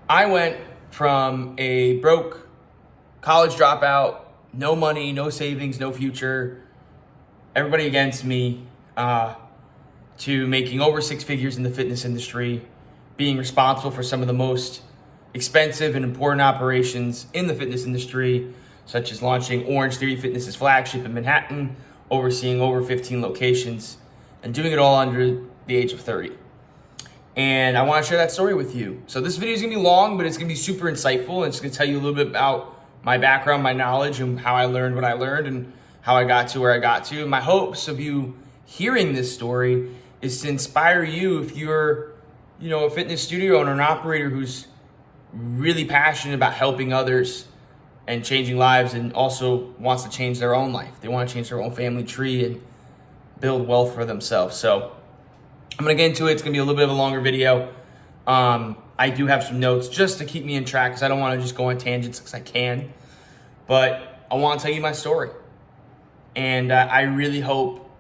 I went from a broke college dropout, no money, no savings, no future, everybody against me, to making over six figures in the fitness industry, being responsible for some of the most expensive and important operations in the fitness industry, such as launching Orange Theory Fitness's flagship in Manhattan, overseeing over 15 locations, and doing it all under the age of 30. And I want to share that story with you. So this video is going to be long, but it's going to be super insightful. And it's going to tell you a little bit about my background, my knowledge, and how I learned what I learned and how I got to where I got to. My hopes of you hearing this story is to inspire you if you're, a fitness studio owner, an operator who's really passionate about helping others and changing lives, and also wants to change their own life. They want to change their own family tree and build wealth for themselves. So I'm going to get into it. It's going to be a little bit of a longer video. I do have some notes just to keep me in track because I don't want to just go on tangents because I can. But I want to tell you my story. And I really hope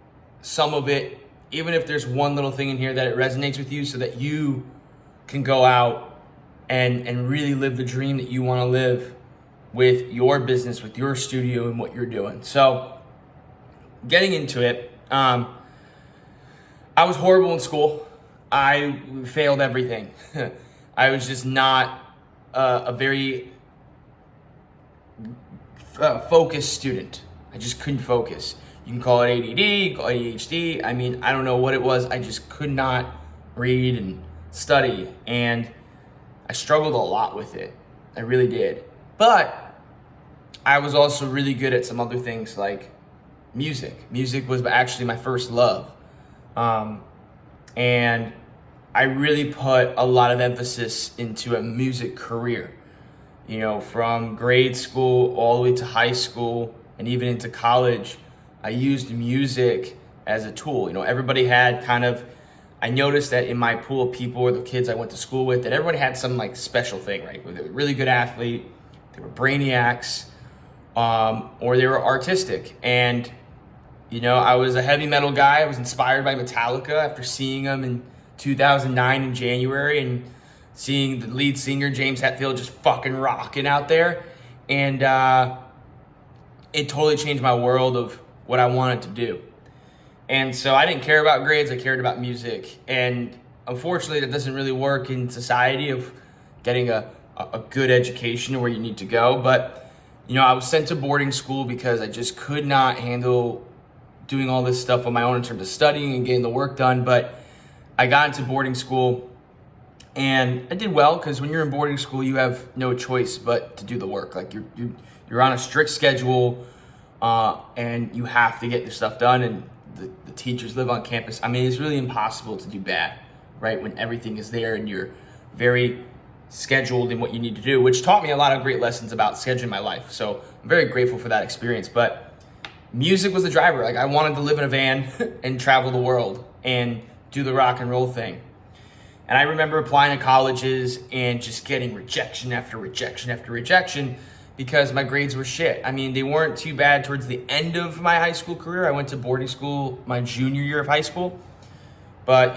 some of it, even if there's one little thing in here, that it resonates with you so that you can go out and really live the dream that you want to live with your business, with your studio, and what you're doing. So getting into it, I was horrible in school. I failed everything. I was just not a very focused student. I just couldn't focus. You can call it ADD, you can call it ADHD. I mean, I don't know what it was. I just could not read and study. And I struggled a lot with it. I really did. But I was also really good at some other things like music. Music was actually my first love. And I really put a lot of emphasis into a music career, from grade school all the way to high school and even into college. I used music as a tool. Everybody had I noticed that in my pool of people, or the kids I went to school with, that everybody had some special thing, right? Where they were a really good athlete, they were brainiacs, or they were artistic. And I was a heavy metal guy. I was inspired by Metallica after seeing them in 2009 in January and seeing the lead singer, James Hetfield, just fucking rocking out there. And it totally changed my world of what I wanted to do. And so I didn't care about grades. I cared about music. And unfortunately, that doesn't really work in society of getting a good education where you need to go. But, I was sent to boarding school because I just could not handle doing all this stuff on my own in terms of studying and getting the work done. But I got into boarding school and I did well because when you're in boarding school, you have no choice but to do the work. Like you're on a strict schedule, and you have to get your stuff done. And the teachers live on campus. I mean, it's really impossible to do bad, right? When everything is there and you're very scheduled in what you need to do, which taught me a lot of great lessons about scheduling my life. So I'm very grateful for that experience. But music was the driver. Like I wanted to live in a van and travel the world and do the rock and roll thing. And I remember applying to colleges and just getting rejection after rejection after rejection because my grades were shit. I mean, they weren't too bad towards the end of my high school career. I went to boarding school my junior year of high school. But,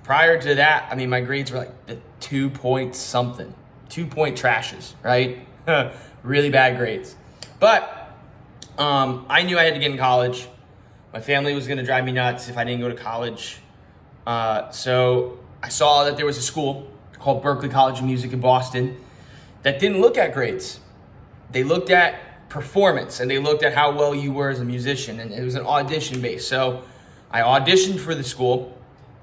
prior to that, I mean, my grades were like the 2-point something, 2-point trashes, right? Really bad grades. But I knew I had to get in college. My family was going to drive me nuts if I didn't go to college. So I saw that there was a school called Berklee College of Music in Boston that didn't look at grades. They looked at performance and they looked at how well you were as a musician. And it was an audition based. So I auditioned for the school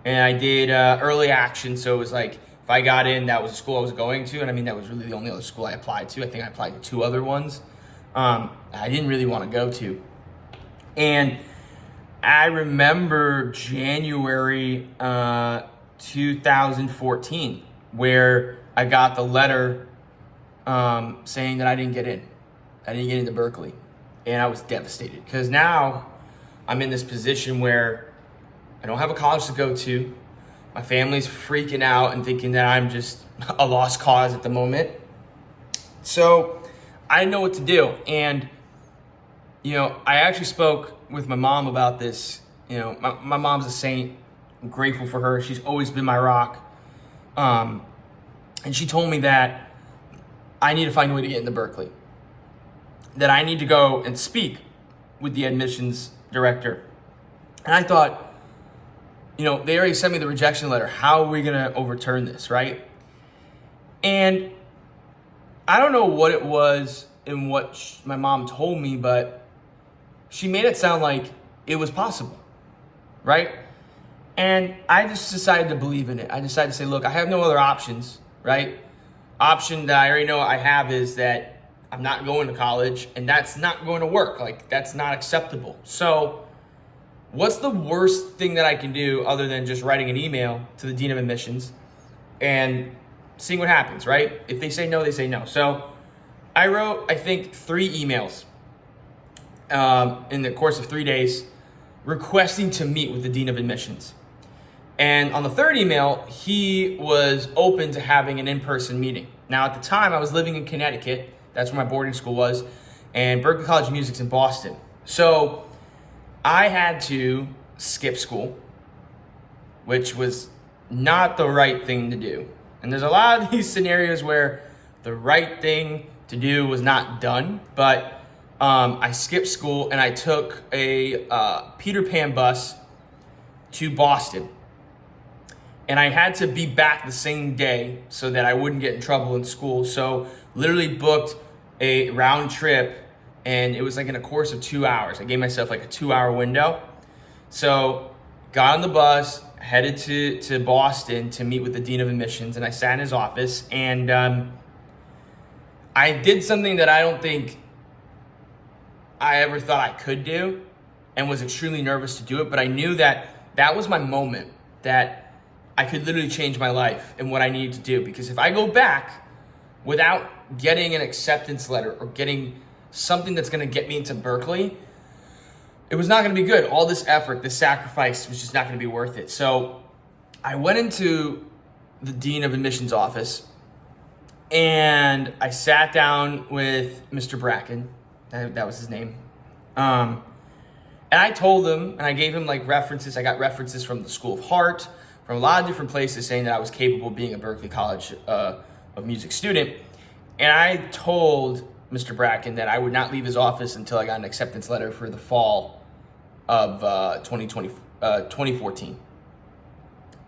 and I did early action. So it was like, if I got in, that was the school I was going to. And I mean, that was really the only other school I applied to. I think I applied to 2 other ones. I didn't really want to go to. And I remember January 2014 where I got the letter saying that I didn't get in. I didn't get into Berklee. And I was devastated because now I'm in this position where I don't have a college to go to. My family's freaking out and thinking that I'm just a lost cause at the moment. So I didn't know what to do. And, I actually spoke with my mom about this. My mom's a saint. I'm grateful for her. She's always been my rock. And she told me that I need to find a way to get into Berkeley, that I need to go and speak with the admissions director. And I thought, they already sent me the rejection letter. How are we going to overturn this, right? And I don't know what it was in what my mom told me, but she made it sound like it was possible, right? And I just decided to believe in it. I decided to say, look, I have no other options, right? Option that I already know I have is that I'm not going to college, and that's not going to work. Like, that's not acceptable. So what's the worst thing that I can do other than just writing an email to the dean of admissions and seeing what happens, right? If they say no, they say no. So I wrote, I think, 3 emails in the course of 3 days requesting to meet with the dean of admissions. And on the 3rd email, he was open to having an in-person meeting. Now, at the time, I was living in Connecticut. That's where my boarding school was. And Berklee College of Music's in Boston. So I had to skip school, which was not the right thing to do. And there's a lot of these scenarios where the right thing to do was not done. But I skipped school and I took a Peter Pan bus to Boston. And I had to be back the same day so that I wouldn't get in trouble in school. So literally booked a round trip, and it was like in a course of 2 hours. I gave myself like a 2-hour window. So got on the bus, headed to Boston to meet with the dean of admissions, and I sat in his office, and I did something that I don't think I ever thought I could do, and was extremely nervous to do it, but I knew that that was my moment, that I could literally change my life and what I needed to do. Because if I go back without getting an acceptance letter or getting something that's going to get me into Berkeley, it was not going to be good. All this effort, this sacrifice was just not going to be worth it. So I went into the dean of admissions office and I sat down with Mr. Bracken. That was his name. And I told him, and I gave him like references. I got references from the School of Heart, from a lot of different places saying that I was capable of being a Berklee College of Music student. And I told Mr. Bracken that I would not leave his office until I got an acceptance letter for the fall of 2014.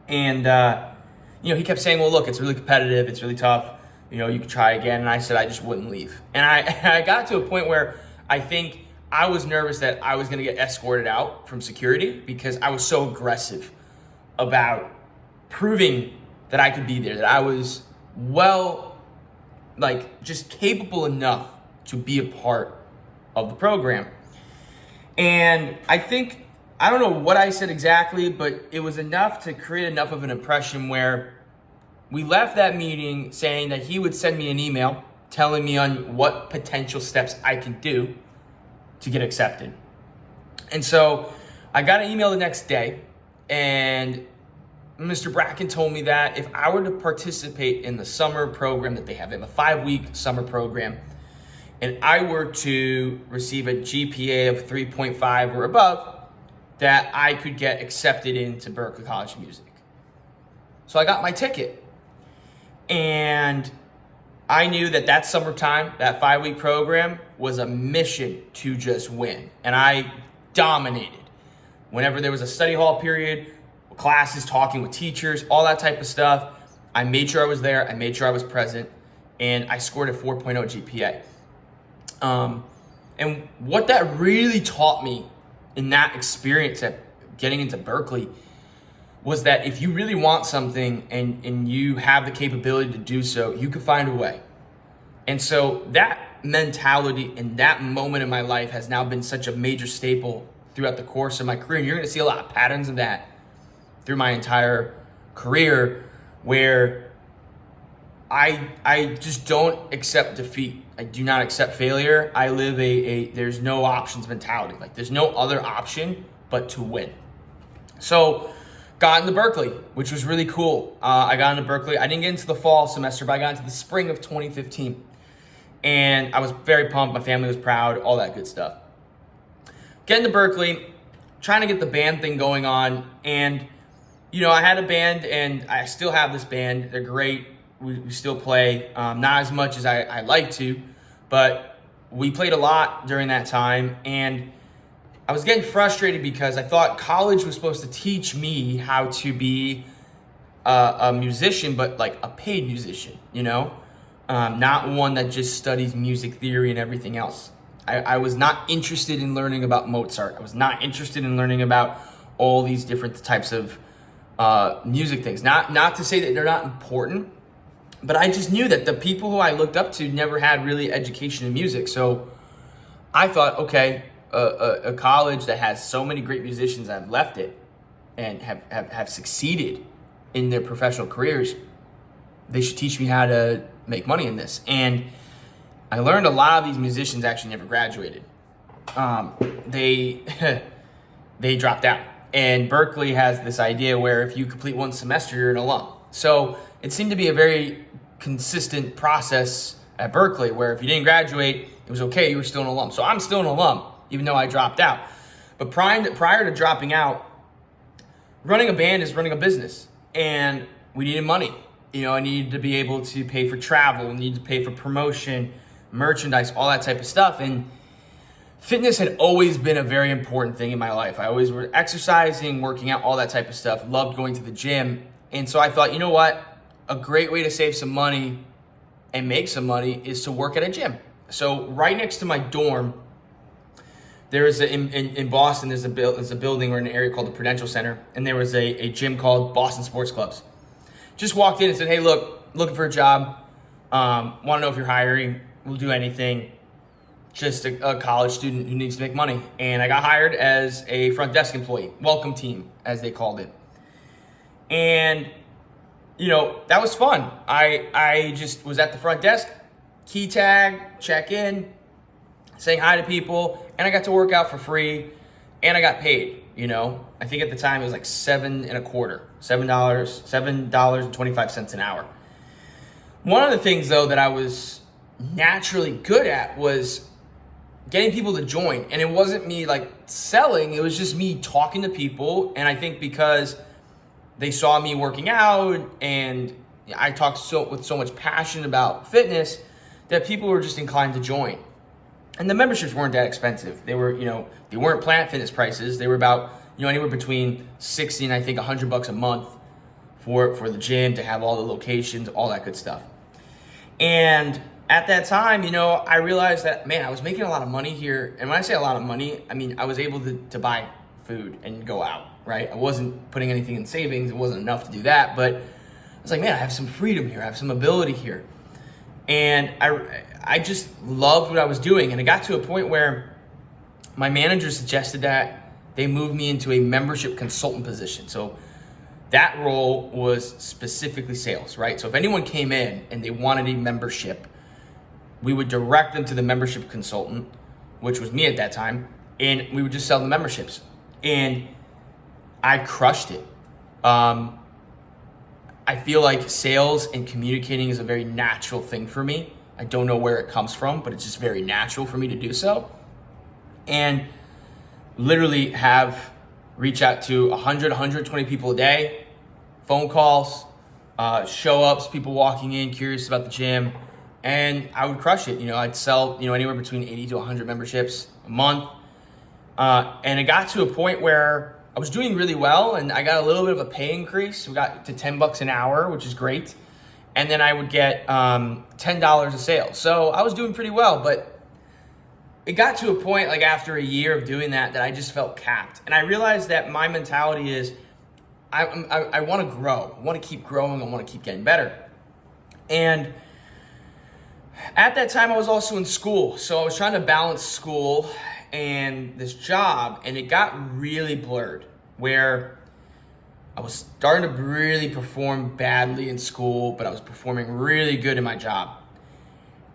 And, he kept saying, well, look, it's really competitive. It's really tough. You can try again. And I said, I just wouldn't leave. And I got to a point where I think I was nervous that I was going to get escorted out from security because I was so aggressive about proving that I could be there, that I was just capable enough to be a part of the program. And I think, I don't know what I said exactly, but it was enough to create enough of an impression where we left that meeting saying that he would send me an email telling me on what potential steps I can do to get accepted. And so I got an email the next day, and Mr. Bracken told me that if I were to participate in the summer program that they have a 5-week summer program, and I were to receive a GPA of 3.5 or above, that I could get accepted into Berklee College of Music. So I got my ticket, and I knew that summertime, that 5-week program was a mission to just win. And I dominated. Whenever there was a study hall period, classes, talking with teachers, all that type of stuff, I made sure I was there. I made sure I was present, and I scored a 4.0 GPA. And what that really taught me in that experience at getting into Berklee was that if you really want something and you have the capability to do so, you can find a way. And so that mentality and that moment in my life has now been such a major staple throughout the course of my career. And you're going to see a lot of patterns of that through my entire career, where I just don't accept defeat. I do not accept failure. I live there's no options mentality. Like, there's no other option but to win. So got into Berklee, which was really cool. I got into Berklee. I didn't get into the fall semester, but I got into the spring of 2015. And I was very pumped. My family was proud, all that good stuff. Getting to Berklee, trying to get the band thing going on. And, I had a band, and I still have this band. They're great. we still play, not as much as I like to, but we played a lot during that time. And I was getting frustrated because I thought college was supposed to teach me how to be a musician, but like a paid musician, not one that just studies music theory and everything else. I was not interested in learning about Mozart. I was not interested in learning about all these different types of music things. Not to say that they're not important, but I just knew that the people who I looked up to never had really education in music. So I thought, okay, a college that has so many great musicians that have left it and have succeeded in their professional careers, they should teach me how to make money in this. And I learned a lot of these musicians actually never graduated. They they dropped out. And Berkeley has this idea where if you complete one semester, you're an alum. So it seemed to be a very consistent process at Berkeley where if you didn't graduate, it was okay, you were still an alum. So I'm still an alum, even though I dropped out. But prior to dropping out, running a band is running a business. And we needed money. I needed to be able to pay for travel, needed to pay for promotion, merchandise, all that type of stuff. And fitness had always been a very important thing in my life. I always was exercising, working out, all that type of stuff, loved going to the gym. And so I thought, you know what? A great way to save some money and make some money is to work at a gym. So right next to my dorm, there is in Boston, there's a building or an area called the Prudential Center, and there was a gym called Boston Sports Clubs. Just walked in and said, hey, looking for a job. Want to know if you're hiring. We'll do anything. Just a college student who needs to make money. And I got hired as a front desk employee, welcome team, as they called it. And, that was fun. I just was at the front desk, key tag, check in, saying hi to people, and I got to work out for free, and I got paid, I think at the time it was like $7.25 an hour. One of the things, though, that I was naturally good at was getting people to join. And it wasn't me like selling, it was just me talking to people. And I think because they saw me working out and I talked with so much passion about fitness that people were just inclined to join. And the memberships weren't that expensive. They were, they weren't Planet Fitness prices. They were about, anywhere between 60 and I think $100 a month for the gym to have all the locations, all that good stuff. And at that time, I realized that, man, I was making a lot of money here. And when I say a lot of money, I mean, I was able to buy food and go out, right? I wasn't putting anything in savings. It wasn't enough to do that. But I was like, man, I have some freedom here. I have some ability here. And I just loved what I was doing. And it got to a point where my manager suggested that they move me into a membership consultant position. So that role was specifically sales, right? So if anyone came in and they wanted a membership, we would direct them to the membership consultant, which was me at that time, and we would just sell the memberships. And I crushed it. I feel like sales and communicating is a very natural thing for me. I don't know where it comes from, but it's just very natural for me to do so. And literally reach out to 100, 120 people a day, phone calls, show-ups, people walking in, curious about the gym, and I would crush it. I'd sell, anywhere between 80 to 100 memberships a month. And it got to a point where I was doing really well and I got a little bit of a pay increase. We got to $10 an hour, which is great. And then I would get $10 a sale. So I was doing pretty well, but it got to a point like after a year of doing that I just felt capped. And I realized that my mentality is I want to grow. I want to keep growing. I want to keep getting better. And at that time I was also in school. So I was trying to balance school and this job, and it got really blurred where I was starting to really perform badly in school, but I was performing really good in my job.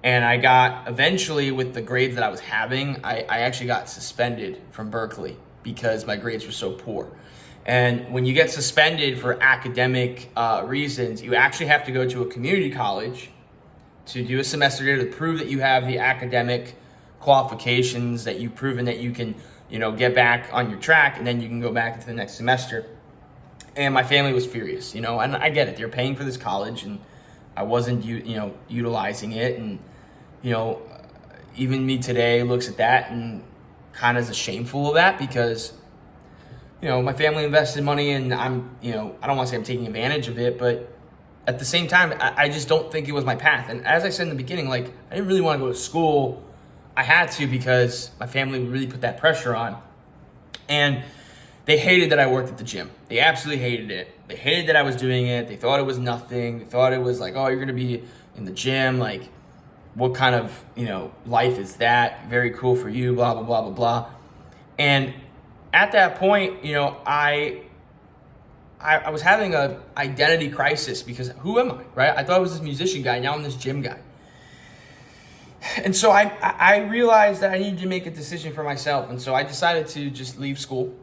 And I got, eventually with the grades that I was having, I actually got suspended from Berkeley because my grades were so poor. And when you get suspended for academic reasons, you actually have to go to a community college to do a semester there to prove that you have the academic qualifications, that you've proven that you can, get back on your track, and then you can go back into the next semester. And my family was furious, and I get it. They're paying for this college, and I wasn't, utilizing it. And, even me today looks at that and kind of is shameful of that because, my family invested money and I'm, I don't want to say I'm taking advantage of it, but at the same time, I just don't think it was my path. And as I said in the beginning, like, I didn't really want to go to school. I had to because my family really put that pressure on. And they hated that I worked at the gym. They absolutely hated it. They hated that I was doing it. They thought it was nothing. They thought it was like, oh, you're going to be in the gym. Like, what kind of, life is that? Very cool for you, blah, blah, blah, blah, blah. And at that point, I was having a identity crisis because who am I, right? I thought I was this musician guy. Now I'm this gym guy. And so I realized that I needed to make a decision for myself. And so I decided to just leave school,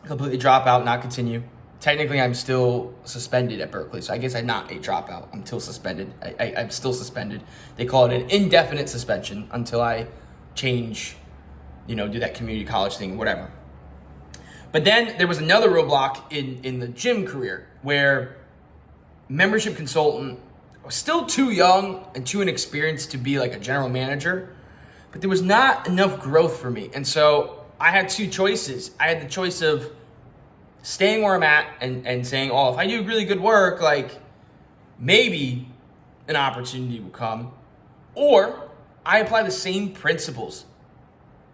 completely drop out, not continue. Technically, I'm still suspended at Berkeley. So I guess I'm not a dropout. I'm still suspended. I'm still suspended. They call it an indefinite suspension until I change, do that community college thing, whatever. But then there was another roadblock in the gym career where membership consultant, I was still too young and too inexperienced to be like a general manager, but there was not enough growth for me. And so I had two choices. I had the choice of staying where I'm at and saying, oh, if I do really good work, like maybe an opportunity will come. Or I apply the same principles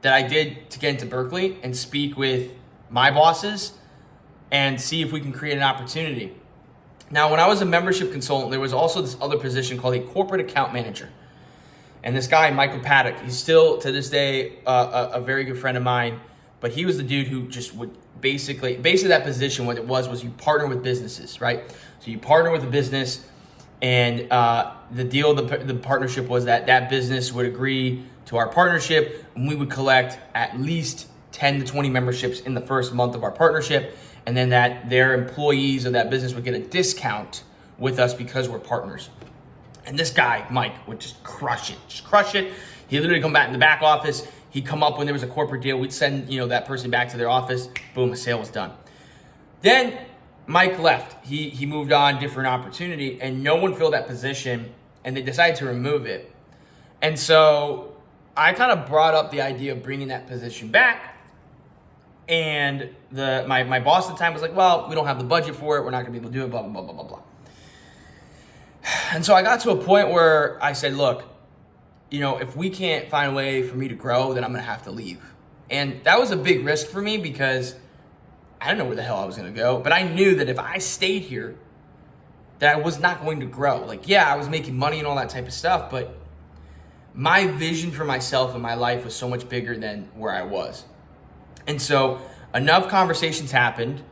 that I did to get into Berkeley and speak with my bosses and see if we can create an opportunity. Now, when I was a membership consultant, there was also this other position called a corporate account manager. And this guy, Michael Paddock, he's still to this day a very good friend of mine, but he was the dude who just would basically that position, what it was you partner with businesses, right? So you partner with a business and the deal, the partnership was that business would agree to our partnership and we would collect at least 10 to 20 memberships in the first month of our partnership. And then that their employees of that business would get a discount with us because we're partners. And this guy, Mike, would just crush it. He'd literally come back in the back office. He'd come up when there was a corporate deal. We'd send, that person back to their office. Boom, a sale was done. Then Mike left. He moved on, different opportunity, and no one filled that position, and they decided to remove it. And so I kind of brought up the idea of bringing that position back. And my boss at the time was like, well, we don't have the budget for it. We're not going to be able to do it, blah, blah, blah, blah, blah, blah. And so I got to a point where I said, look, if we can't find a way for me to grow, then I'm going to have to leave. And that was a big risk for me because I didn't know where the hell I was going to go. But I knew that if I stayed here, that I was not going to grow. Like, yeah, I was making money and all that type of stuff, but my vision for myself and my life was so much bigger than where I was. And so enough conversations happened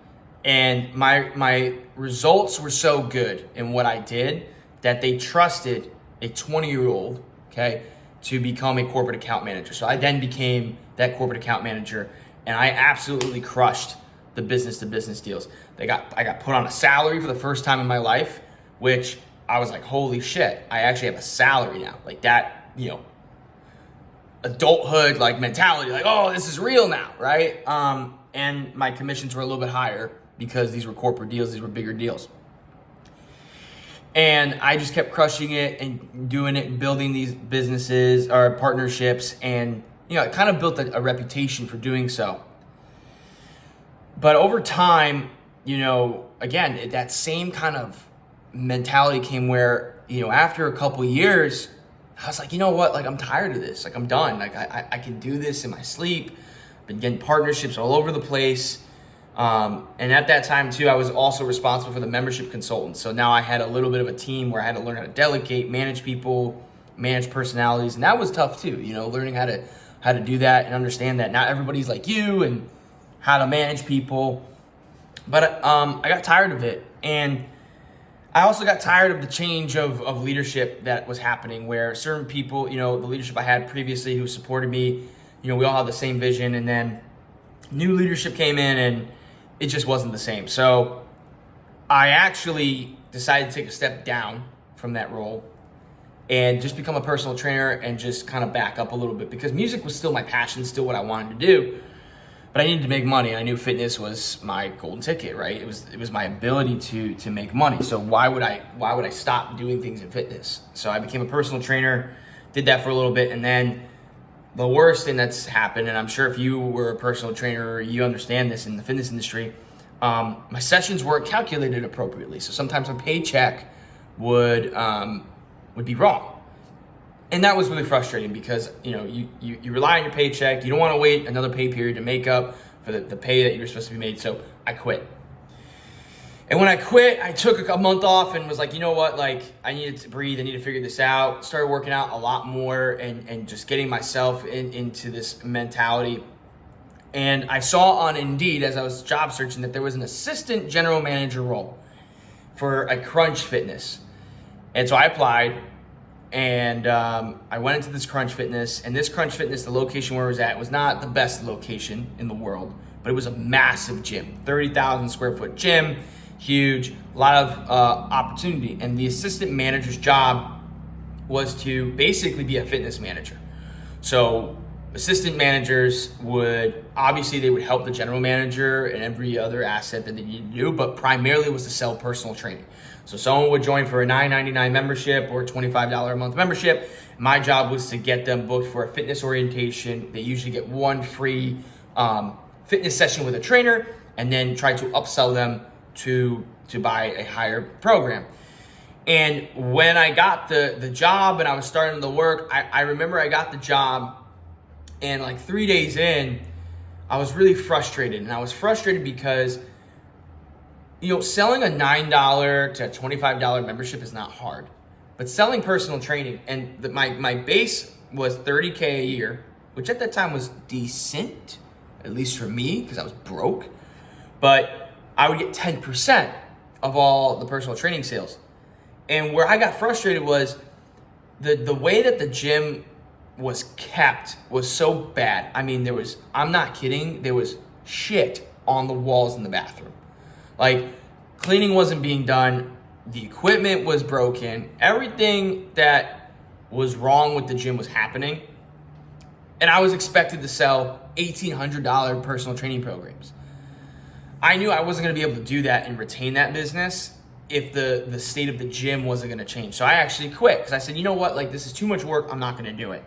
and my results were so good in what I did that they trusted a 20-year-old, okay, to become a corporate account manager. So I then became that corporate account manager and I absolutely crushed the business-to-business deals. I got put on a salary for the first time in my life, which I was like, holy shit, I actually have a salary now. Like that, adulthood like mentality, like, oh, this is real now, right? And my commissions were a little bit higher because these were corporate deals, these were bigger deals. And I just kept crushing it and doing it and building these businesses or partnerships and, I kind of built a reputation for doing so. But over time, again, that same kind of mentality came where, after a couple years, I was like, you know what? Like, I'm tired of this. Like, I'm done. Like, I can do this in my sleep. Been getting partnerships all over the place. And at that time, too, I was also responsible for the membership consultants. So now I had a little bit of a team where I had to learn how to delegate, manage people, manage personalities. And that was tough, too, learning how to do that and understand that not everybody's like you and how to manage people. But I got tired of it. And I also got tired of the change of leadership that was happening where certain people, the leadership I had previously who supported me, we all had the same vision, and then new leadership came in and it just wasn't the same. So I actually decided to take a step down from that role and just become a personal trainer and just kind of back up a little bit because music was still my passion, still what I wanted to do. but I needed to make money. And I knew fitness was my golden ticket, right? It was my ability to make money. So why would I stop doing things in fitness? So I became a personal trainer, did that for a little bit, and then the worst thing that's happened, and I'm sure if you were a personal trainer, you understand this in the fitness industry, my sessions weren't calculated appropriately. So sometimes a paycheck would be wrong. And that was really frustrating because, you rely on your paycheck. You don't want to wait another pay period to make up for the pay that you're supposed to be made. So I quit. And when I quit, I took a month off and was like, you know what? Like, I needed to breathe. I need to figure this out. Started working out a lot more and just getting myself into this mentality. And I saw on Indeed, as I was job searching, that there was an assistant general manager role for a Crunch Fitness. And so I applied. And I went into this Crunch Fitness, and this Crunch Fitness, the location where it was at, was not the best location in the world, but it was a massive gym, 30,000 square foot gym, huge, a lot of opportunity. And the assistant manager's job was to basically be a fitness manager. So assistant managers they would help the general manager and every other asset that they needed to do, but primarily was to sell personal training. So someone would join for a $9.99 membership or $25 a month membership. My job was to get them booked for a fitness orientation. They usually get one free fitness session with a trainer, and then try to upsell them to buy a higher program. And when I got the job and I was starting to work, I remember I got the job, and like 3 days in, I was really frustrated. And I was frustrated because selling a $9 to $25 membership is not hard, but selling personal training, and my base was $30K a year, which at that time was decent, at least for me, because I was broke, but I would get 10% of all the personal training sales. And where I got frustrated was the way that the gym was kept was so bad. I mean, I'm not kidding, there was shit on the walls in the bathroom. Like, cleaning wasn't being done, the equipment was broken, everything that was wrong with the gym was happening. And I was expected to sell $1,800 personal training programs. I knew I wasn't gonna be able to do that and retain that business if the state of the gym wasn't gonna change. So I actually quit because I said, you know what, like, this is too much work, I'm not gonna do it.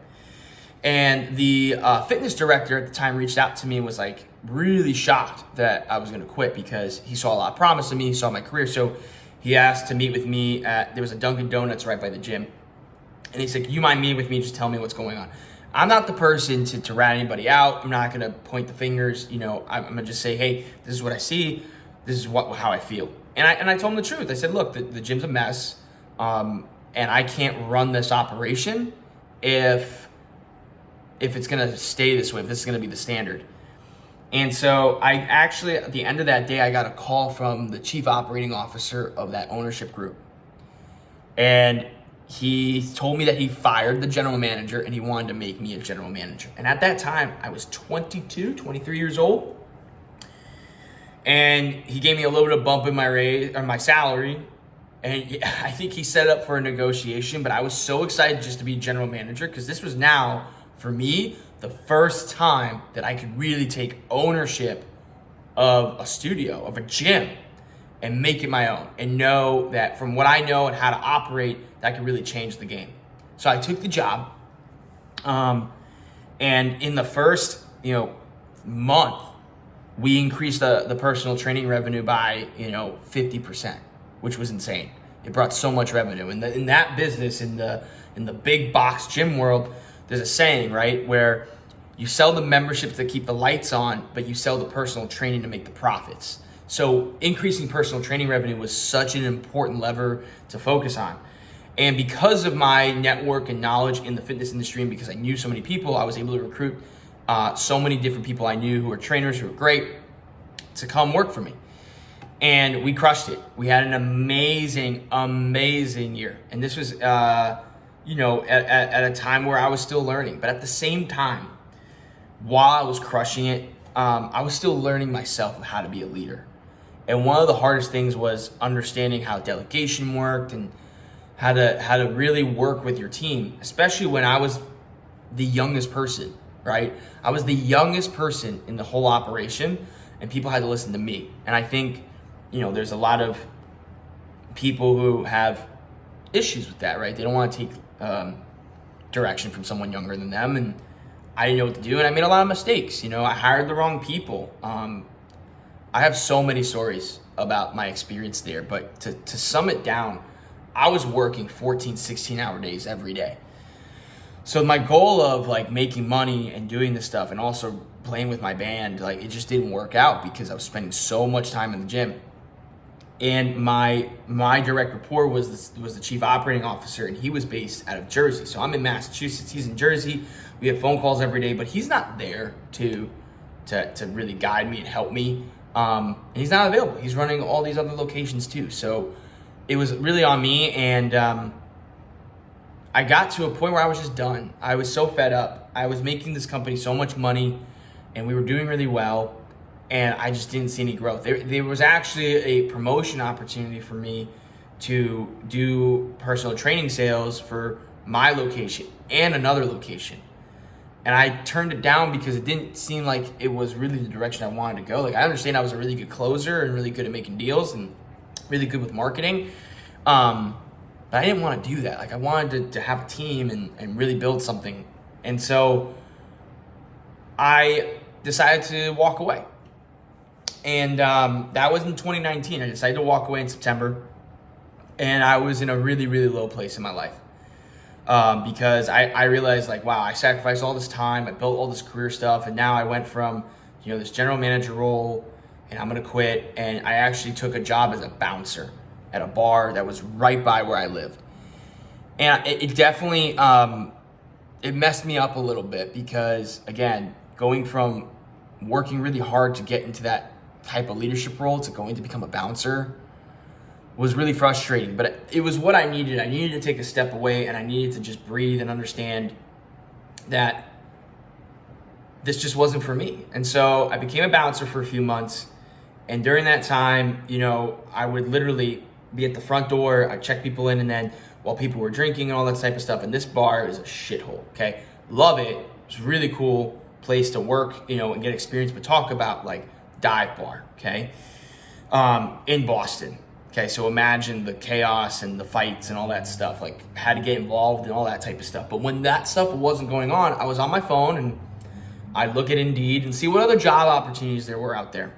And the fitness director at the time reached out to me and was like really shocked that I was going to quit because he saw a lot of promise in me, he saw my career. So he asked to meet with me there was a Dunkin' Donuts right by the gym. And he said, you mind meeting with me, just tell me what's going on. I'm not the person to rat anybody out. I'm not going to point the fingers. I'm going to just say, hey, this is what I see. This is how I feel. And I told him the truth. I said, look, the gym's a mess. And I can't run this operation if it's going to stay this way, if this is going to be the standard. And so I actually, at the end of that day, I got a call from the chief operating officer of that ownership group. And he told me that he fired the general manager and he wanted to make me a general manager. And at that time, I was 23 years old. And he gave me a little bit of bump in my salary. And I think he set up for a negotiation, but I was so excited just to be general manager because this was now, for me, the first time that I could really take ownership of a studio, of a gym, and make it my own, and know that from what I know and how to operate, that could really change the game. So I took the job, and in the first month, we increased the personal training revenue by 50%, which was insane. It brought so much revenue. In that business, in the big box gym world, there's a saying, right, where you sell the memberships to keep the lights on, but you sell the personal training to make the profits. So increasing personal training revenue was such an important lever to focus on. And because of my network and knowledge in the fitness industry, and because I knew so many people, I was able to recruit so many different people I knew who were trainers, who were great, to come work for me. And we crushed it. We had an amazing, amazing year. And this was at a time where I was still learning. But at the same time, while I was crushing it, I was still learning myself how to be a leader. And one of the hardest things was understanding how delegation worked and how to really work with your team, especially when I was the youngest person right? I was the youngest person in the whole operation, and people had to listen to me. And I think, there's a lot of people who have issues with that, right? They don't want to take direction from someone younger than them, and I didn't know what to do, and I made a lot of mistakes. I hired the wrong people. I have so many stories about my experience there, but to sum it down, I was working 14, 16-hour days every day. So my goal of like making money and doing this stuff and also playing with my band, like it just didn't work out because I was spending so much time in the gym. And my direct report was the chief operating officer, and he was based out of Jersey. So I'm in Massachusetts, he's in Jersey. We have phone calls every day, but he's not there to really guide me and help me. And he's not available. He's running all these other locations too. So it was really on me, and I got to a point where I was just done. I was so fed up. I was making this company so much money, and we were doing really well, and I just didn't see any growth. There was actually a promotion opportunity for me to do personal training sales for my location and another location. And I turned it down because it didn't seem like it was really the direction I wanted to go. Like, I understand I was a really good closer and really good at making deals and really good with marketing. But I didn't want to do that. Like, I wanted to have a team and really build something. And so I decided to walk away. And that was in 2019. I decided to walk away in September. And I was in a really, really low place in my life. Because I realized, like, wow, I sacrificed all this time. I built all this career stuff. And now I went from, this general manager role, and I'm going to quit. And I actually took a job as a bouncer at a bar that was right by where I lived. And it definitely, it messed me up a little bit because, again, going from working really hard to get into that type of leadership role to going to become a bouncer was really frustrating. But it was what I needed. I needed to take a step away, and I needed to just breathe and understand that this just wasn't for me. And so I became a bouncer for a few months. And during that time, I would literally be at the front door. I'd check people in, and then while people were drinking and all that type of stuff. And this bar is a shithole, okay? Love it. It's a really cool place to work, and get experience, but talk about like dive bar, okay? In Boston. Okay, so imagine the chaos and the fights and all that stuff, like had to get involved and all that type of stuff. But when that stuff wasn't going on, I was on my phone and I'd look at Indeed and see what other job opportunities there were out there.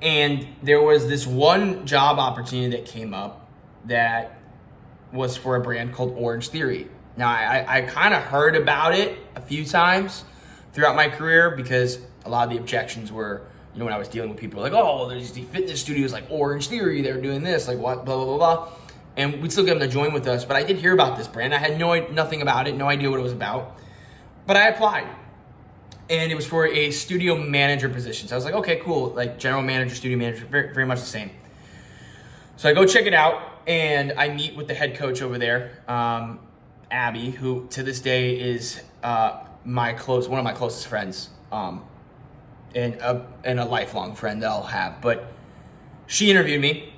And there was this one job opportunity that came up that was for a brand called Orange Theory. Now, I kind of heard about it a few times throughout my career because a lot of the objections were, when I was dealing with people like, oh, there's these fitness studios like Orange Theory, they're doing this, like what, blah, blah, blah, blah. And we'd still get them to join with us, but I did hear about this brand. I had nothing about it, no idea what it was about, but I applied. And it was for a studio manager position. So I was like, okay, cool, like general manager, studio manager, very, very much the same. So I go check it out, and I meet with the head coach over there, Abby, who to this day is one of my closest friends. And a lifelong friend that I'll have. But she interviewed me.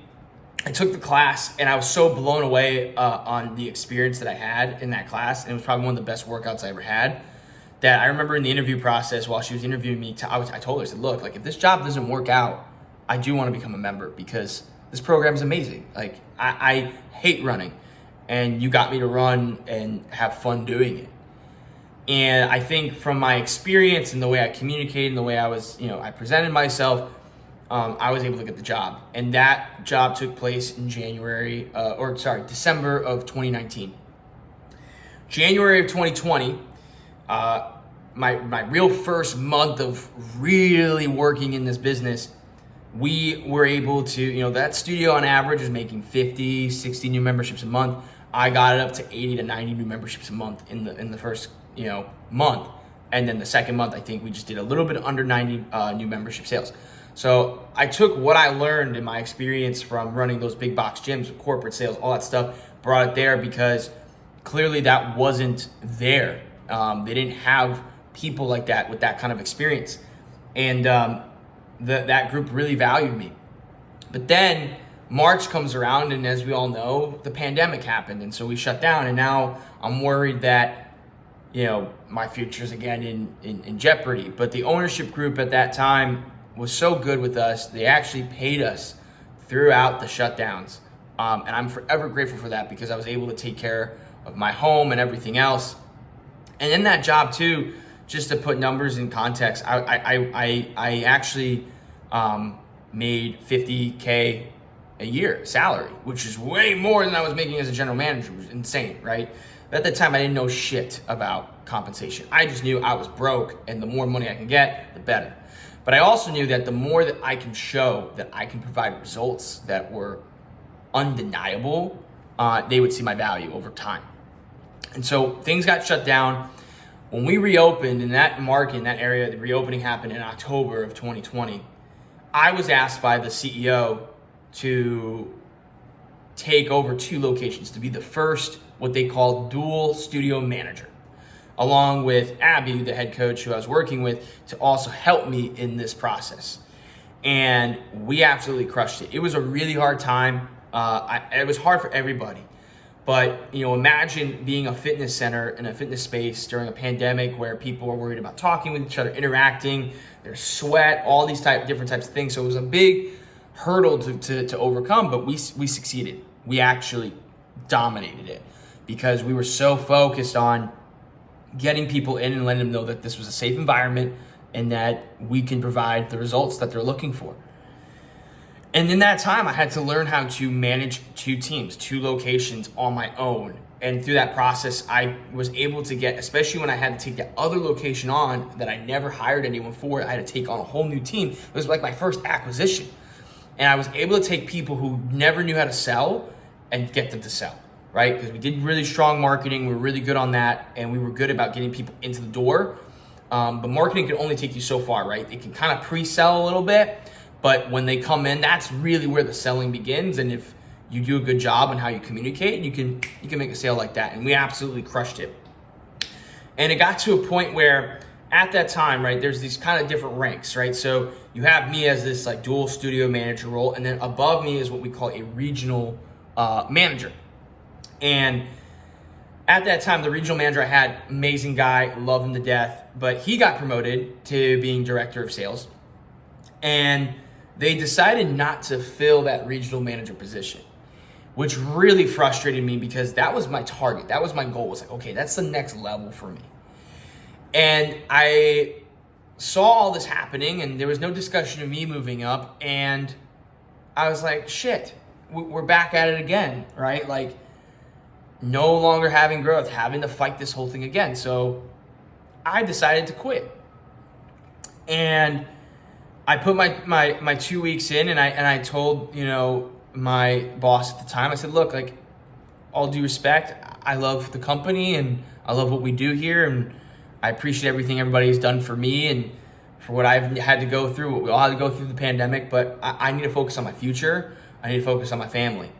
I took the class, and I was so blown away on the experience that I had in that class. And it was probably one of the best workouts I ever had. That I remember in the interview process, while she was interviewing me, I told her, I said, look, like if this job doesn't work out, I do want to become a member because this program is amazing. Like I hate running, and you got me to run and have fun doing it. And I think from my experience and the way I communicated and the way I was, I presented myself, I was able to get the job. And that job took place in December of 2019. January of 2020, my real first month of really working in this business, we were able to, that studio on average is making 50, 60 new memberships a month. I got it up to 80 to 90 new memberships a month in the first month. And then the second month, I think we just did a little bit under 90 new membership sales. So I took what I learned in my experience from running those big box gyms, corporate sales, all that stuff, brought it there because clearly that wasn't there. They didn't have people like that with that kind of experience. And that group really valued me. But then March comes around, and as we all know, the pandemic happened. And so we shut down. And now I'm worried that my future's again in jeopardy. But the ownership group at that time was so good with us. They actually paid us throughout the shutdowns. And I'm forever grateful for that, because I was able to take care of my home and everything else. And in that job too, just to put numbers in context, I actually made $50K a year salary, which is way more than I was making as a general manager. It was insane, right? At that time, I didn't know shit about compensation. I just knew I was broke, and the more money I can get, the better. But I also knew that the more that I can show that I can provide results that were undeniable, they would see my value over time. And so things got shut down. When we reopened in that market, in that area, the reopening happened in October of 2020. I was asked by the CEO to take over 2 locations, to be the first, what they call dual studio manager, along with Abby, the head coach who I was working with, to also help me in this process. And we absolutely crushed it. It was a really hard time. It was hard for everybody. But, imagine being a fitness center in a fitness space during a pandemic where people are worried about talking with each other, interacting, there's sweat, all these different types of things. So it was a big hurdle to overcome, but we succeeded. We actually dominated it, because we were so focused on getting people in and letting them know that this was a safe environment and that we can provide the results that they're looking for. And in that time, I had to learn how to manage 2 teams, 2 locations on my own. And through that process, I was able to get, especially when I had to take the other location on that I never hired anyone for, I had to take on a whole new team. It was like my first acquisition. And I was able to take people who never knew how to sell and get them to sell, right? Because we did really strong marketing. We were really good on that. And we were good about getting people into the door. But marketing can only take you so far, right? It can kind of pre-sell a little bit. But when they come in, that's really where the selling begins. And if you do a good job on how you communicate, you can make a sale like that. And we absolutely crushed it. And it got to a point where at that time, right, there's these kind of different ranks, right? So you have me as this like dual studio manager role, and then above me is what we call a regional manager. And at that time, the regional manager I had, amazing guy, love him to death, but he got promoted to being director of sales. And they decided not to fill that regional manager position, which really frustrated me, because that was my target. That was my goal. It was like, okay, that's the next level for me. And I saw all this happening, and there was no discussion of me moving up. And I was like, shit, we're back at it again, right? Like, no longer having growth, having to fight this whole thing again. So I decided to quit. And I put my 2 weeks in, and I told, my boss at the time, I said, look, like, all due respect, I love the company and I love what we do here, and I appreciate everything everybody's done for me and for what I've had to go through, what we all had to go through the pandemic, but I need to focus on my future. I need to focus on my family.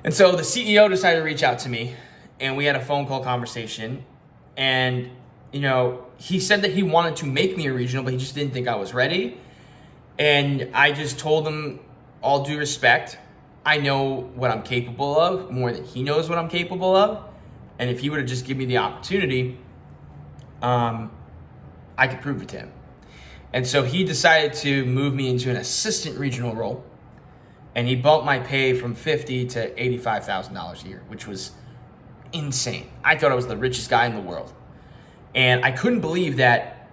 And so the CEO decided to reach out to me, and we had a phone call conversation, and he said that he wanted to make me a regional, but he just didn't think I was ready. And I just told him, all due respect, I know what I'm capable of more than he knows what I'm capable of. And if he would have just given me the opportunity, I could prove it to him. And so he decided to move me into an assistant regional role. And he bumped my pay from $50,000 to $85,000 a year, which was insane. I thought I was the richest guy in the world. And I couldn't believe that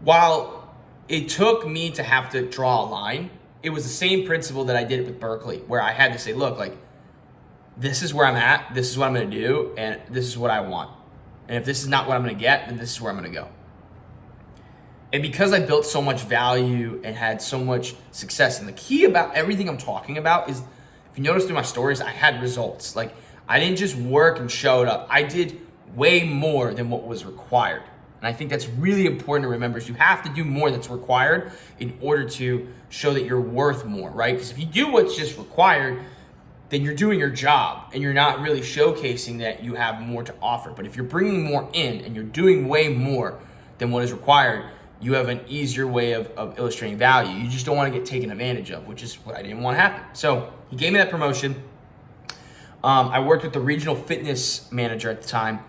while it took me to have to draw a line, it was the same principle that I did with Berkeley, where I had to say, look, like, this is where I'm at, this is what I'm going to do, and this is what I want. And if this is not what I'm going to get, then this is where I'm going to go. And because I built so much value and had so much success, and the key about everything I'm talking about is, if you notice through my stories, I had results. Like, I didn't just work and show it up. I did way more than what was required. And I think that's really important to remember, is you have to do more that's required in order to show that you're worth more, right? Because if you do what's just required, then you're doing your job and you're not really showcasing that you have more to offer. But if you're bringing more in and you're doing way more than what is required, you have an easier way of illustrating value. You just don't want to get taken advantage of, which is what I didn't want to happen. So he gave me that promotion. I worked with the regional fitness manager at the time,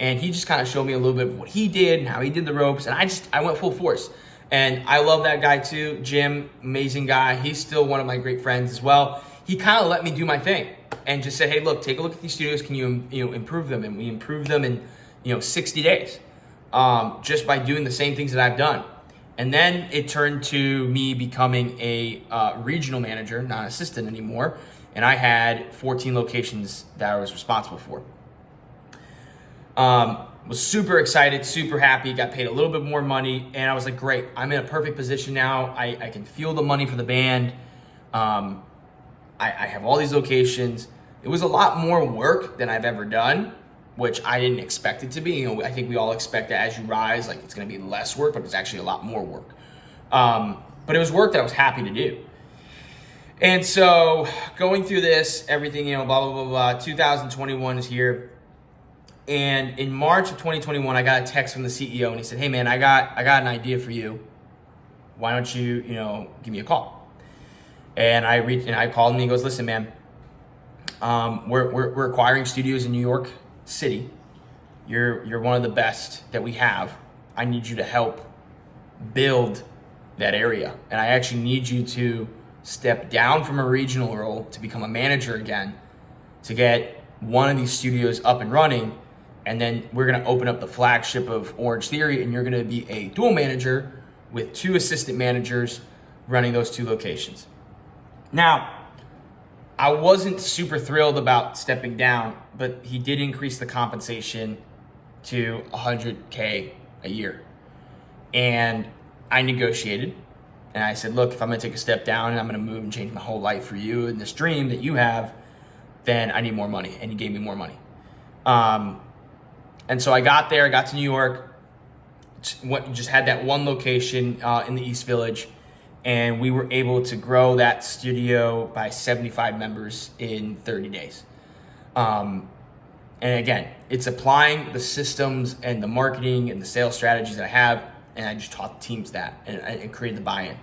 And he just kind of showed me a little bit of what he did and how he did the ropes. And I went full force. And I love that guy too. Jim, amazing guy. He's still one of my great friends as well. He kind of let me do my thing and just said, hey, look, take a look at these studios. Can you improve them? And we improved them in 60 days just by doing the same things that I've done. And then it turned to me becoming a regional manager, not assistant anymore. And I had 14 locations that I was responsible for. Was super excited, super happy, got paid a little bit more money. And I was like, great, I'm in a perfect position now. I can feel the money for the band. I have all these locations. It was a lot more work than I've ever done, which I didn't expect it to be. I think we all expect that as you rise, like it's going to be less work, but it's actually a lot more work. But it was work that I was happy to do. And so going through this, everything, blah, blah, blah, blah, 2021 is here. And in March of 2021, I got a text from the CEO and he said, hey man, I got an idea for you. Why don't you, give me a call? And I called him and he goes, listen, man, we're acquiring studios in New York City. You're one of the best that we have. I need you to help build that area. And I actually need you to step down from a regional role to become a manager again, to get one of these studios up and running. And then we're going to open up the flagship of Orange Theory, and you're going to be a dual manager with 2 assistant managers running those 2 locations. Now, I wasn't super thrilled about stepping down, but he did increase the compensation to $100K a year. And I negotiated, and I said, look, if I'm going to take a step down and I'm going to move and change my whole life for you and this dream that you have, then I need more money. And he gave me more money. And so I got there, I got to New York, just had that one location in the East Village, and we were able to grow that studio by 75 members in 30 days. And again, it's applying the systems and the marketing and the sales strategies that I have, and I just taught the teams that and created the buy-in.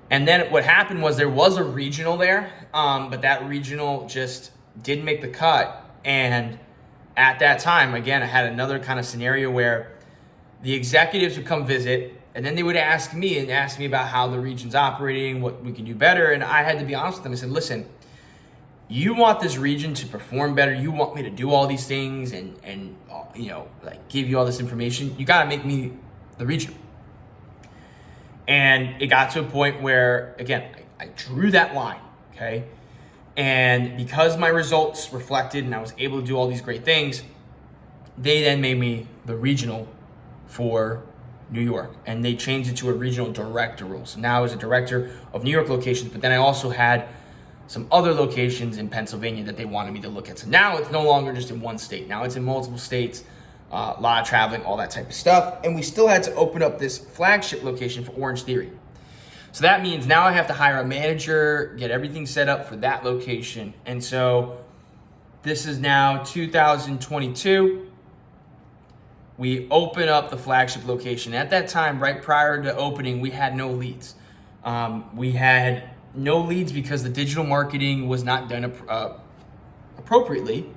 And then what happened was there was a regional there, but that regional just didn't make the cut. And at that time, again, I had another kind of scenario where the executives would come visit, and then they would ask me about how the region's operating, what we can do better. And I had to be honest with them. I said, listen, you want this region to perform better. You want me to do all these things and give you all this information. You got to make me the region. And it got to a point where, again, I drew that line, okay? And because my results reflected and I was able to do all these great things, they then made me the regional for New York. And they changed it to a regional director role. So now I was a director of New York locations, but then I also had some other locations in Pennsylvania that they wanted me to look at. So now it's no longer just in one state. Now it's in multiple states, a lot of traveling, all that type of stuff. And we still had to open up this flagship location for Orange Theory. So that means now I have to hire a manager, get everything set up for that location. And so this is now 2022. We open up the flagship location. At that time, right prior to opening, we had no leads. We had no leads because the digital marketing was not done appropriately.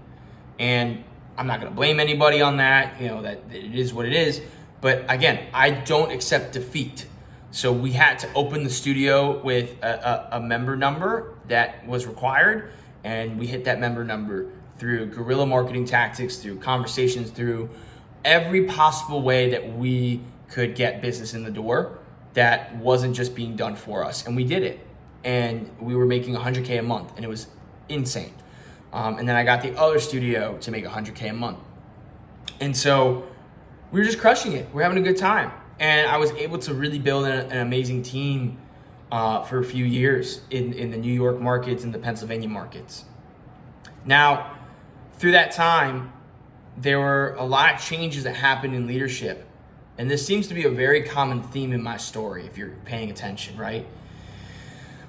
And I'm not going to blame anybody on that. That it is what it is. But again, I don't accept defeat. So we had to open the studio with a member number that was required, and we hit that member number through guerrilla marketing tactics, through conversations, through every possible way that we could get business in the door that wasn't just being done for us. And we did it, and we were making $100K a month, and it was insane. And then I got the other studio to make $100K a month. And so we were just crushing it. We're having a good time. And I was able to really build an amazing team for a few years in the New York markets and the Pennsylvania markets. Now, through that time, there were a lot of changes that happened in leadership. And this seems to be a very common theme in my story, if you're paying attention, right?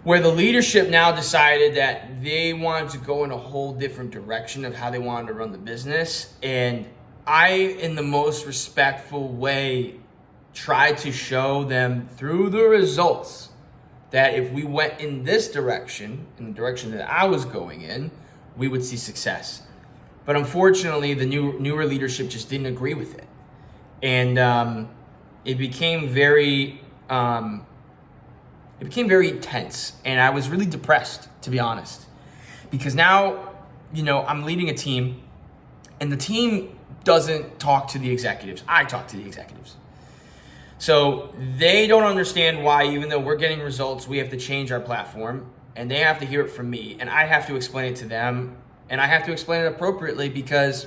Where the leadership now decided that they wanted to go in a whole different direction of how they wanted to run the business. And I, in the most respectful way, tried to show them through the results that if we went in this direction, in the direction that I was going in, we would see success. But unfortunately, the newer leadership just didn't agree with it. And it became very tense. And I was really depressed, to be honest. Because now, I'm leading a team, and the team doesn't talk to the executives. I talk to the executives. So they don't understand why, even though we're getting results, we have to change our platform, and they have to hear it from me, and I have to explain it to them, and I have to explain it appropriately because,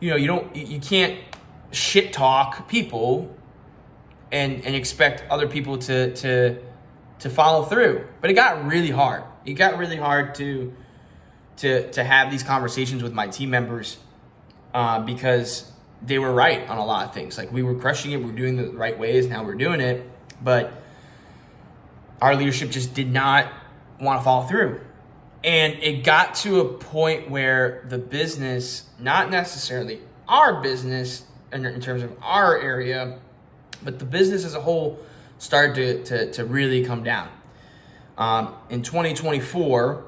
you can't shit talk people and expect other people to follow through. But it got really hard. It got really hard to have these conversations with my team members because they were right on a lot of things. Like, we were crushing it, we were doing it the right ways, and how we're doing it, but our leadership just did not want to follow through. And it got to a point where the business, not necessarily our business in terms of our area, but the business as a whole started to really come down. In 2024,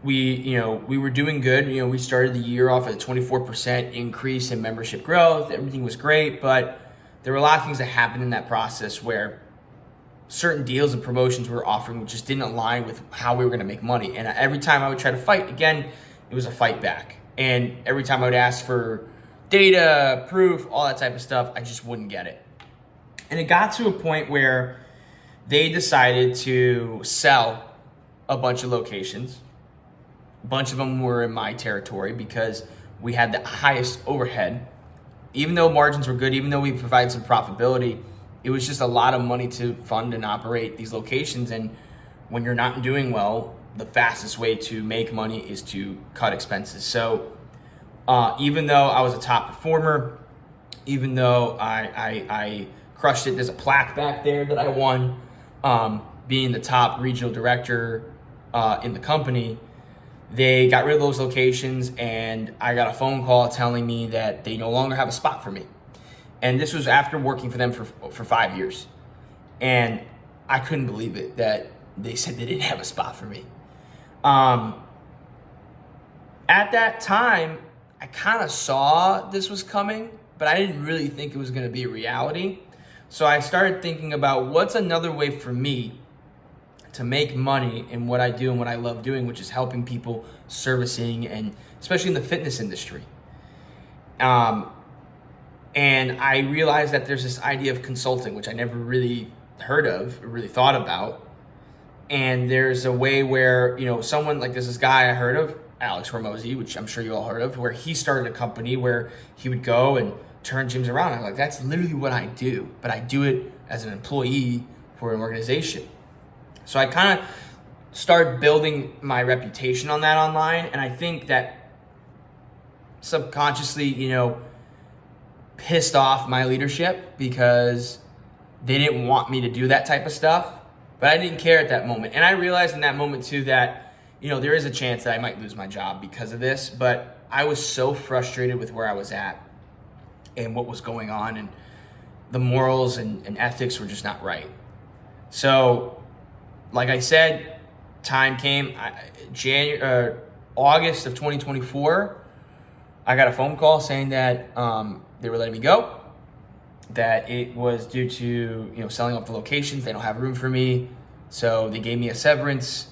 we were doing good. We started the year off at a 24% increase in membership growth. Everything was great, but there were a lot of things that happened in that process where certain deals and promotions we were offering just didn't align with how we were going to make money. And every time I would try to fight, again, it was a fight back. And every time I would ask for data, proof, all that type of stuff, I just wouldn't get it. And it got to a point where they decided to sell a bunch of locations. A bunch of them were in my territory because we had the highest overhead. Even though margins were good, even though we provided some profitability, it was just a lot of money to fund and operate these locations. And when you're not doing well, the fastest way to make money is to cut expenses. So even though I was a top performer, even though I crushed it, there's a plaque back there that I won, being the top regional director in the company. They got rid of those locations, and I got a phone call telling me that they no longer have a spot for me. And this was after working for them for 5 years. And I couldn't believe it that they said they didn't have a spot for me. At that time, I kind of saw this was coming, but I didn't really think it was going to be a reality. So I started thinking about what's another way for me to make money in what I do and what I love doing, which is helping people, servicing, and especially in the fitness industry. And I realized that there's this idea of consulting, which I never really heard of or really thought about. And there's a way where, someone like this guy I heard of, Alex Hormozy, which I'm sure you all heard of, where he started a company where he would go and turn gyms around. I'm like, that's literally what I do, but I do it as an employee for an organization. So I kind of started building my reputation on that online. And I think that subconsciously, pissed off my leadership because they didn't want me to do that type of stuff, but I didn't care at that moment. And I realized in that moment too that, there is a chance that I might lose my job because of this, but I was so frustrated with where I was at and what was going on, and the morals and ethics were just not right. So, like I said, time came, August of 2024, I got a phone call saying that they were letting me go, that it was due to selling off the locations. They don't have room for me, so they gave me a severance,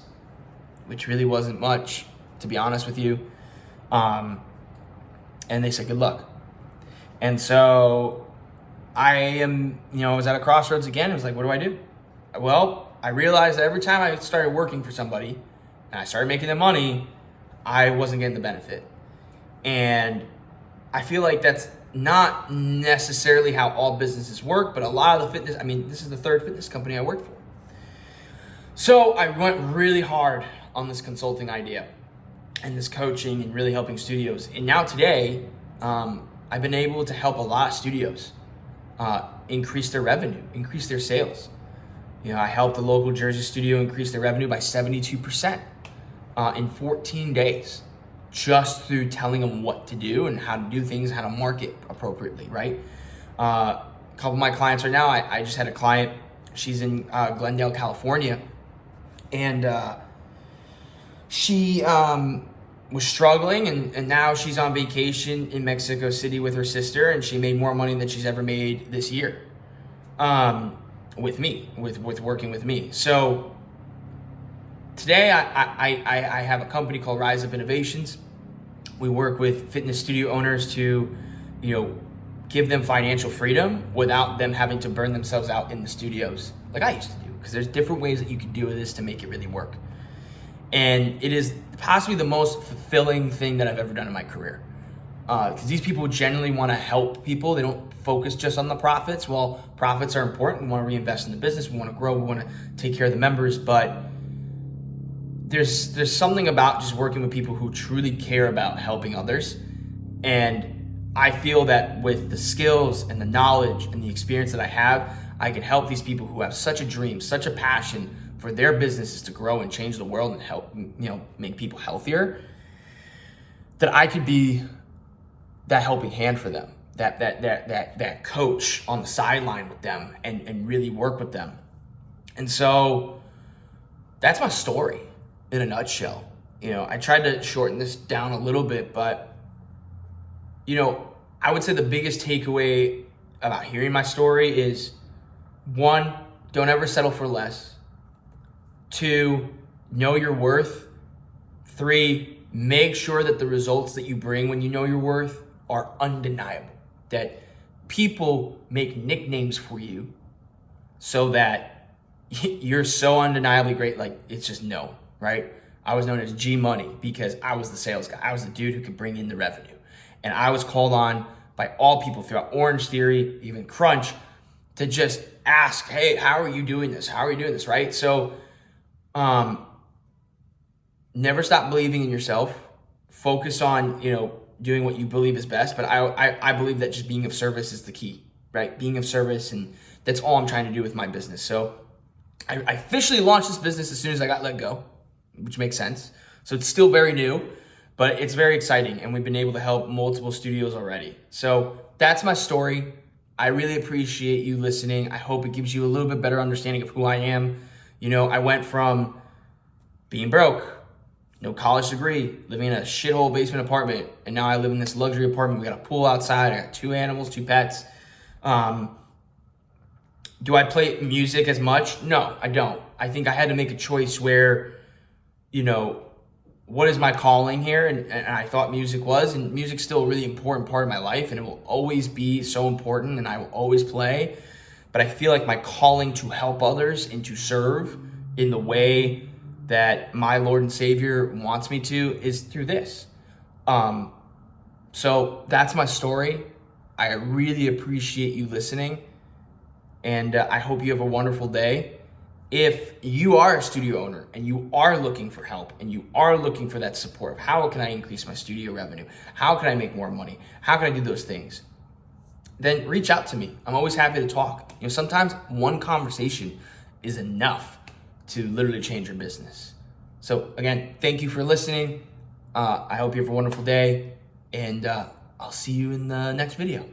which really wasn't much, to be honest with you. And they said good luck. And so I was at a crossroads again. It was like, what do I do? Well, I realized that every time I started working for somebody and I started making them money, I wasn't getting the benefit. And I feel like that's not necessarily how all businesses work, but a lot of the fitness, this is the third fitness company I worked for. So I went really hard on this consulting idea and this coaching and really helping studios. And now today, I've been able to help a lot of studios increase their revenue, increase their sales. I helped the local Jersey studio increase their revenue by 72% in 14 days, just through telling them what to do and how to do things, how to market appropriately, right? A couple of my clients right now, I just had a client, she's in Glendale, California, and she, was struggling, and now she's on vacation in Mexico City with her sister, and she made more money than she's ever made this year with me, with working with me. So today I have a company called Rise Up Innovations. We work with fitness studio owners to, give them financial freedom without them having to burn themselves out in the studios like I used to do, because there's different ways that you can do this to make it really work. And it is possibly the most fulfilling thing that I've ever done in my career. Because these people generally want to help people. They don't focus just on the profits. Well, profits are important. We want to reinvest in the business. We want to grow. We want to take care of the members. But there's something about just working with people who truly care about helping others. And I feel that with the skills and the knowledge and the experience that I have, I can help these people who have such a dream, such a passion for their businesses to grow and change the world and help, make people healthier, that I could be that helping hand for them, that coach on the sideline with them and really work with them. And so that's my story in a nutshell. I tried to shorten this down a little bit, but I would say the biggest takeaway about hearing my story is, 1, don't ever settle for less. 2, know your worth. 3, make sure that the results that you bring when you know your worth are undeniable. That people make nicknames for you so that you're so undeniably great, like it's just no, right? I was known as G Money because I was the sales guy. I was the dude who could bring in the revenue. And I was called on by all people throughout Orange Theory, even Crunch, to just ask, hey, how are you doing this? How are you doing this, right? So never stop believing in yourself. Focus on, doing what you believe is best. But I believe that just being of service is the key, right? Being of service, and that's all I'm trying to do with my business. So I officially launched this business as soon as I got let go, which makes sense. So it's still very new, but it's very exciting, and we've been able to help multiple studios already. So that's my story. I really appreciate you listening. I hope it gives you a little bit better understanding of who I am. I went from being broke, no college degree, living in a shithole basement apartment, and now I live in this luxury apartment. We got a pool outside. I got 2 animals, 2 pets. Do I play music as much? No, I don't. I think I had to make a choice where, what is my calling here? And I thought music was, and music's still a really important part of my life, and it will always be so important, and I will always play. But I feel like my calling to help others and to serve in the way that my Lord and Savior wants me to is through this. So that's my story. I really appreciate you listening, and I hope you have a wonderful day. If you are a studio owner and you are looking for help and you are looking for that support of how can I increase my studio revenue? How can I make more money? How can I do those things? Then reach out to me. I'm always happy to talk. Sometimes one conversation is enough to literally change your business. So again, thank you for listening. I hope you have a wonderful day, and I'll see you in the next video.